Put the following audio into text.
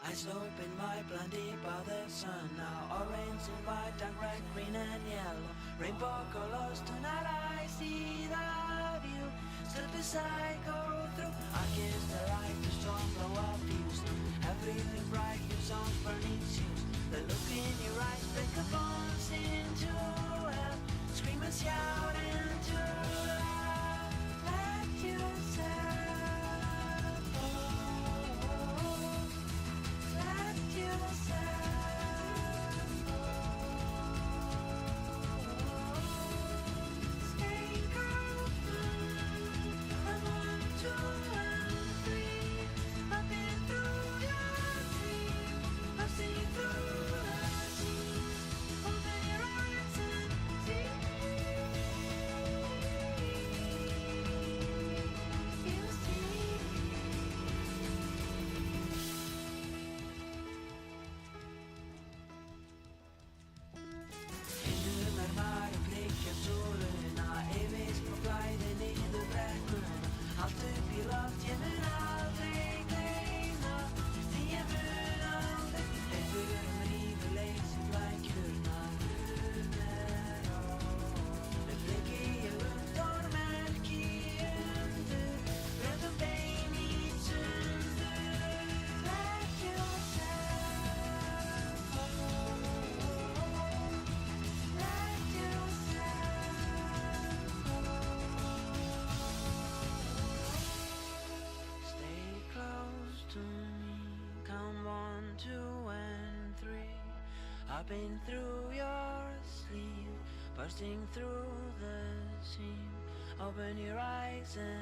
Eyes open wide, blinded by the sun. Now orange and white and red, green and yellow. Rainbow colors tonight I see that you stood beside, go through. I kiss the light, the storm blow up views. Everything bright, your songs burning shoes. The look in your eyes break a bones into hell. Scream and shout into love. Let yourself go. Let yourself go. Stay calm. I'm on 2 and 3. I've been through your dreams. I've seen through the scenes. Open your eyes and see. You see. Hindurnar var að blikja sóluna. Yfirst på flæði niður brekkuna. Allt upp í loft, ég mun aldrei gleyma. Því ég mun aldrei. Hleypur rífur leysi flækjurnar. Með bliki ég stórmerki undur. Brjótum bein í sundur. Let yourself go. Let yourself go. Stay close to me. Count 1, 2, and 3. I've been through your sleep, bursting through the seam. Open your eyes and